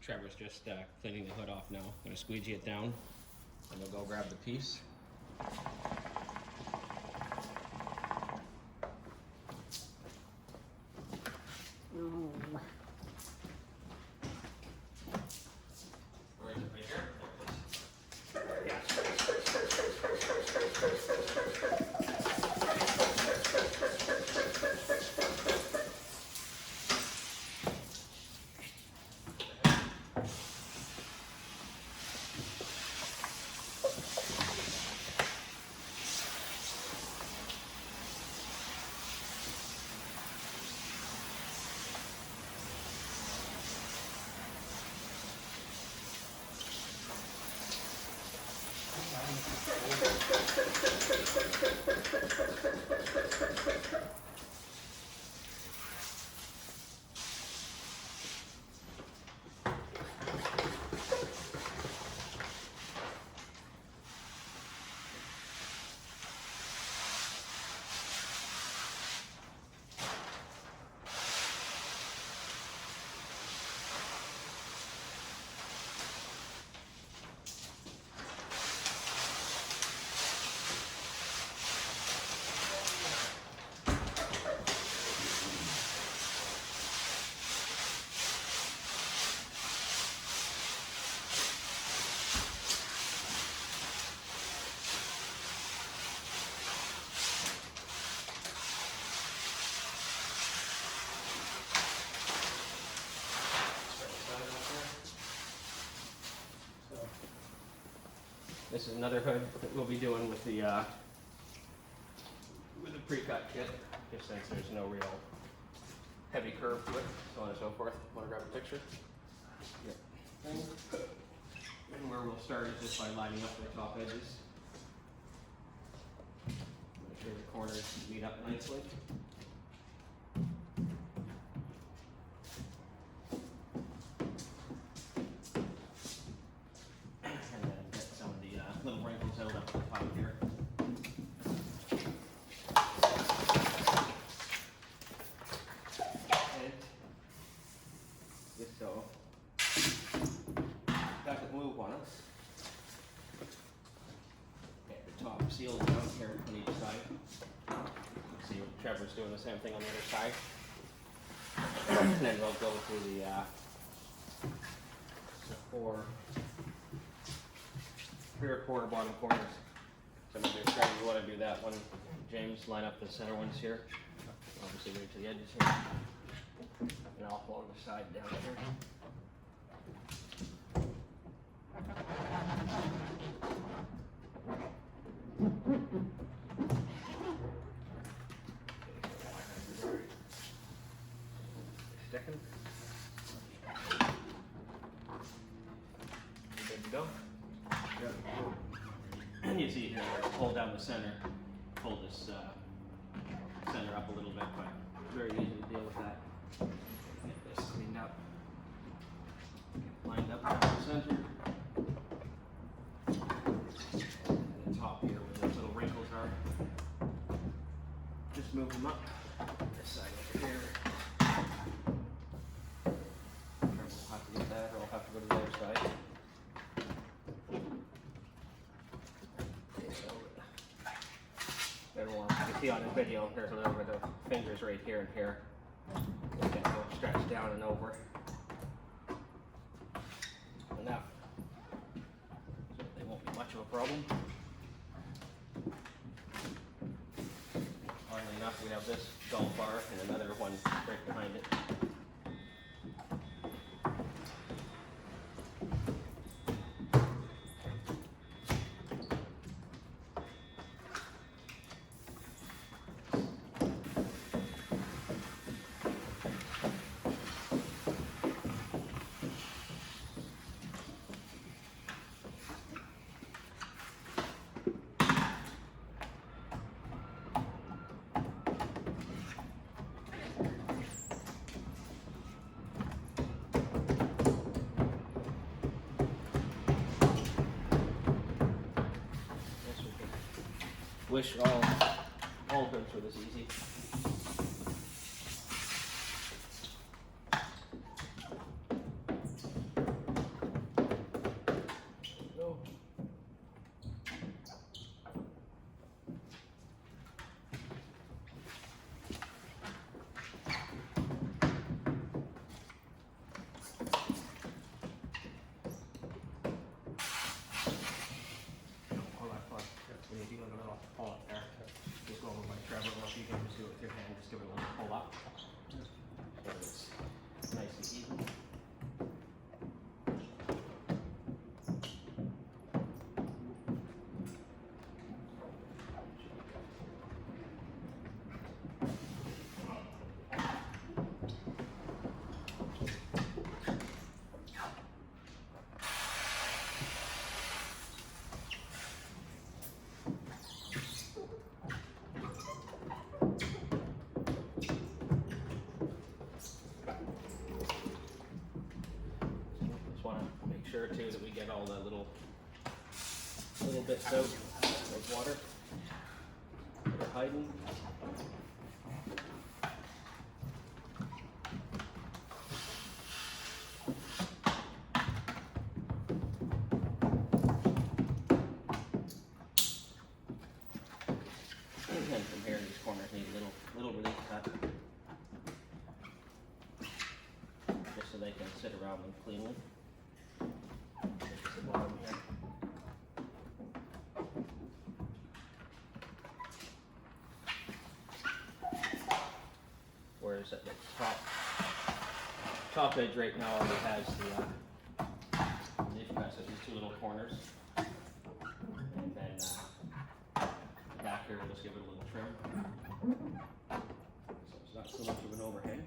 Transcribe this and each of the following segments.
Trevor's just cleaning the hood off now. I'm gonna squeegee it down and we'll go grab the piece. No. Where is it? Right here? This is another hood that we'll be doing with the pre-cut kit, just since there's no real heavy curve to it, so on and so forth. Want to grab a picture? Yep. And where we'll start is just by lining up the top edges. Make sure the corners meet up nicely. Seals down here on each side. See, Trevor's doing the same thing on the other side. And then we'll go through the rear quarter bottom corners. So maybe Trevor, you want to do that one. James, line up the center ones here. Obviously right to the edges here. And I'll along the side down here. Sticking. Good to go. Good. And you see here, pull down the center, pull this center up a little bit, but very easy to deal with that. Get this cleaned up. Lined up down the center. And the top here where those little wrinkles are. Just move them up. This side over here. We'll have to get that, or I'll have to go to the other side. Okay, so everyone, you can see on the video, there's a little bit of fingers right here and here. We'll get them stretched down and over. Enough. So they won't be much of a problem. Oddly enough, we have this golf bar and another one right behind it. Wish all hoods were this easy. sure too that we get all the little bits out of water that are hiding. And from here, these corners need a little relief cut, just so they can sit around them cleanly. This is the bottom here. Whereas at the top edge right now already has the leaf cuts at these two little corners, and then back here we'll just give it a little trim, so it's not so much of an overhang.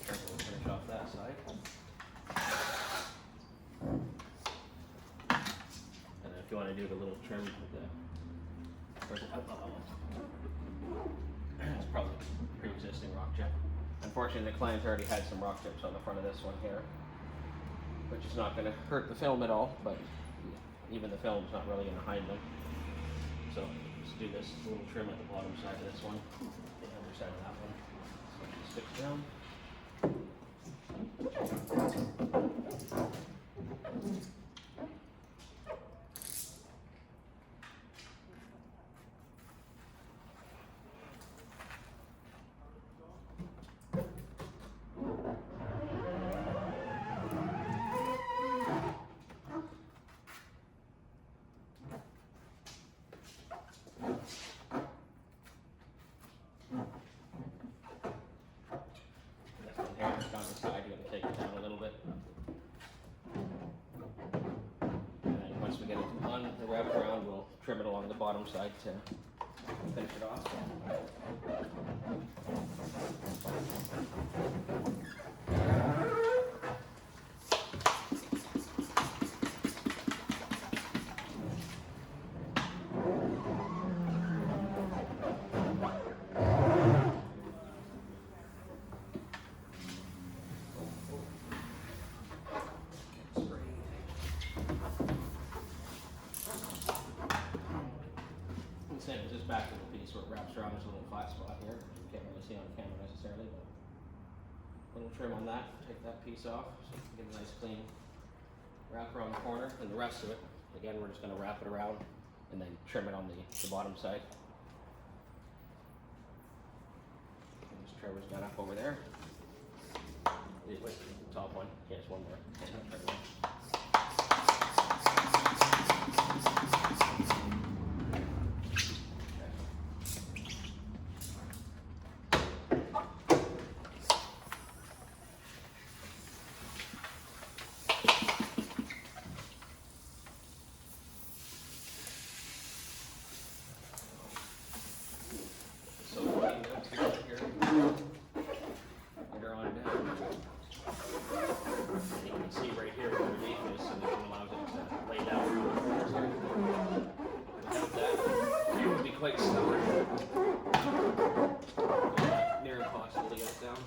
We'll finish off that side. And then if you want to do the little trim with the, it's probably pre-existing rock chip. Unfortunately, the client already had some rock chips on the front of this one here, which is not going to hurt the film at all, but even the film's not really going to hide them. So let's do this little trim at the bottom side of this one, the other side of that one. So it sticks down. Down the side, you're going to take it down a little bit. And then once we get it on the wrap around, we'll trim it along the bottom side to finish it off. Same as this back little piece where it wraps around this little flat spot here. You can't really see on camera necessarily, but a little trim on that, take that piece off so you can get a nice clean wrap around the corner. And the rest of it, again, we're just going to wrap it around and then trim it on the bottom side. And this trimmer's done up over there. Wait, the top one. Yeah, there's one more. Quite stubborn. Near impossible to get it down.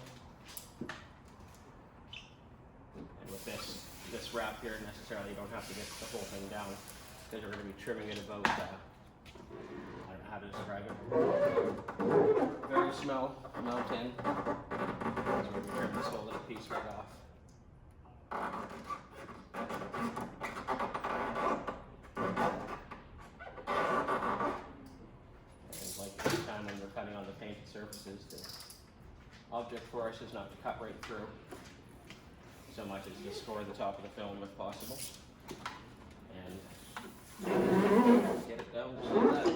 And with this wrap here, necessarily you don't have to get the whole thing down because we're going to be trimming it about, I don't know how to describe it. Very small amount in. So we're going to trim this whole little piece right off. When we're cutting on the painted surfaces, the object for us is not to cut right through so much as to score the top of the film if possible and get it down just like that.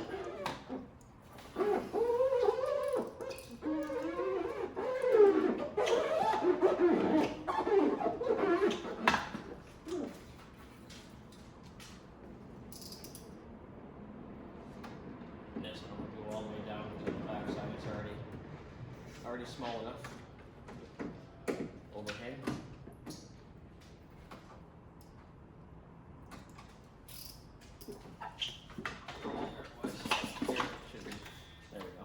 And this one will go all the way down to the back side. It's already small enough. overhang. There we go.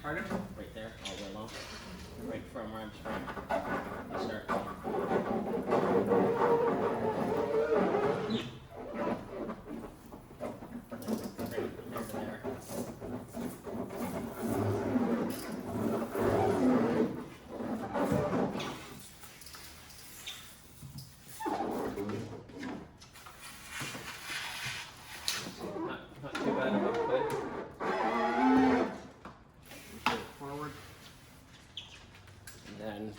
Pardon? Right there, all the way along. Right from where I'm starting. You start. Right from there to there. Not too bad of a foot. Forward. And then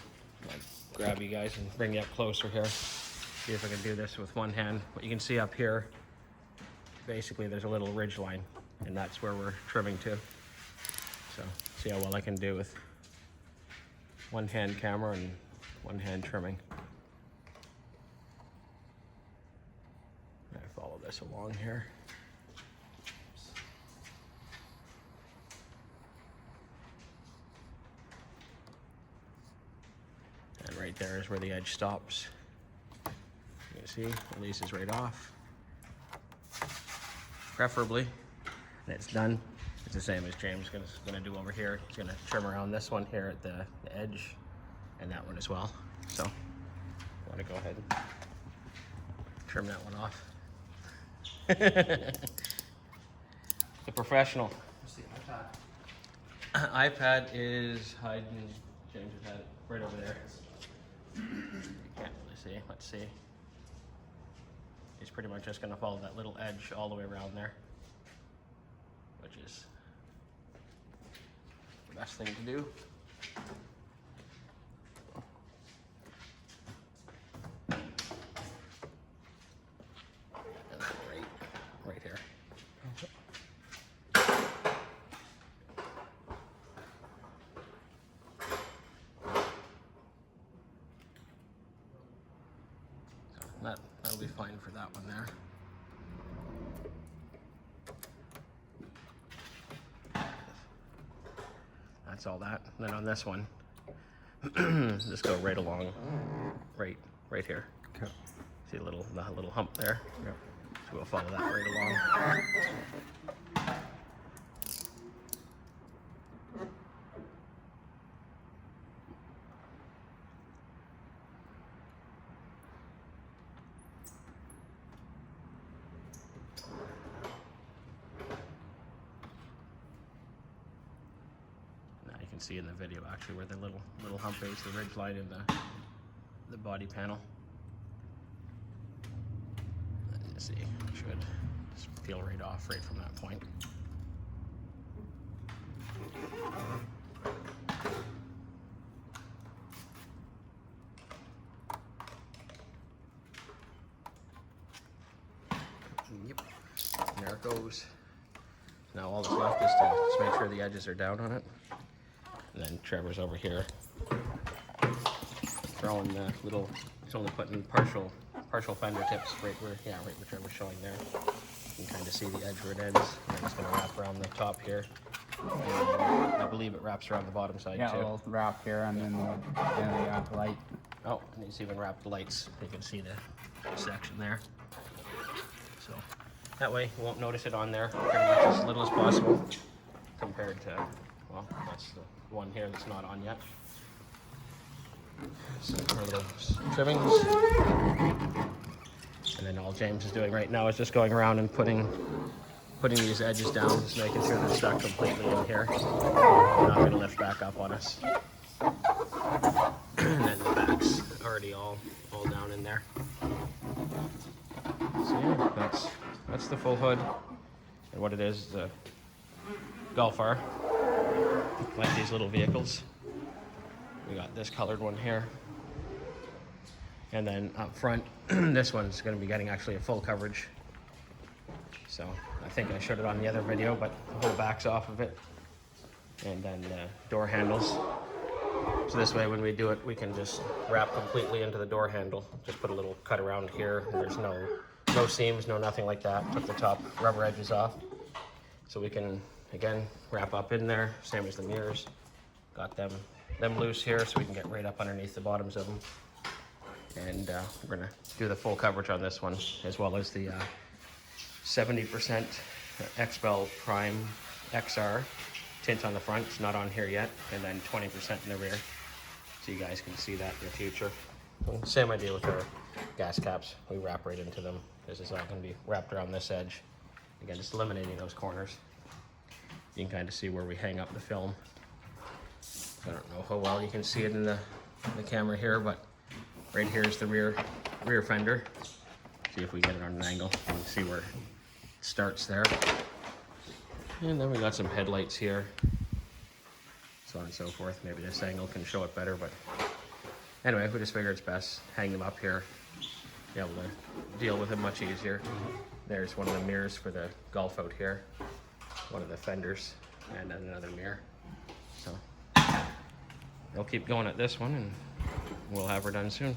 I'll grab you guys and bring you up closer here. See if I can do this with one hand. What you can see up here, basically there's a little ridge line, and that's where we're trimming to. So see how well I can do with one hand camera and one hand trimming. I follow this along here. And right there is where the edge stops. You can see the lease is right off. Preferably, and it's done. It's the same as James is gonna do over here. He's gonna trim around this one here at the edge, and that one as well. So, I want to go ahead and trim that one off. The professional. What's the iPad? iPad is hiding. James has had it right over there. You can't really see. Let's see. He's pretty much just going to follow that little edge all the way around there, which is the best thing to do. And then right here. That'll be fine for that one there. That's all that. And then on this one, just go right along, right here. Okay. See the little hump there? Yep. So we'll follow that right along. See in the video actually where the little hump is, the ridge line in the body panel. And you see, should just peel right off right from that point. Yep, and there it goes. Now all that's left is to just make sure the edges are down on it. And then Trevor's over here throwing the little, he's only putting partial fender tips right where Trevor's showing there. You can kind of see the edge where it ends. And then it's going to wrap around the top here. And I believe it wraps around the bottom side too. Yeah, it'll wrap here and then the light. Oh, and he's even wrapped the lights. You can see the section there. So that way you won't notice it on there. Pretty much as little as possible compared to, well, that's the one here that's not on yet. So our little trimmings. And then all James is doing right now is just going around and putting these edges down, just making sure they're stuck completely in here. They're not going to lift back up on us. And then the back's already all down in there. So yeah, that's the full hood. And what it is a Golf R. Like these little vehicles. We got this colored one here. And then up front, this one's going to be getting actually a full coverage. So I think I showed it on the other video, but the whole back's off of it. And then the door handles So this way when we do it, we can just wrap completely into the door handle. Just put a little cut around here. And there's no seams, no nothing like that. Took the top rubber edges off. So we can, again, wrap up in there, same as the mirrors. Got them loose here so we can get right up underneath the bottoms of them. And we're gonna do the full coverage on this one, as well as the 70% Xpel Prime XR tint on the front. It's not on here yet, and then 20% in the rear, so you guys can see that in the future. And same idea with our gas caps. We wrap right into them. This is all going to be wrapped around this edge. Again, just eliminating those corners. You can kind of see where we hang up the film. I don't know how well you can see it in the camera here, but right here is the rear fender. See if we get it on an angle. You can see where it starts there. And then we got some headlights here, so on and so forth. Maybe this angle can show it better, but anyway, we just figured it's best hang them up here, be able to deal with it much easier. There's one of the mirrors for the Golf out here, one of the fenders, and then another mirror. So we'll keep going at this one, and we'll have her done soon.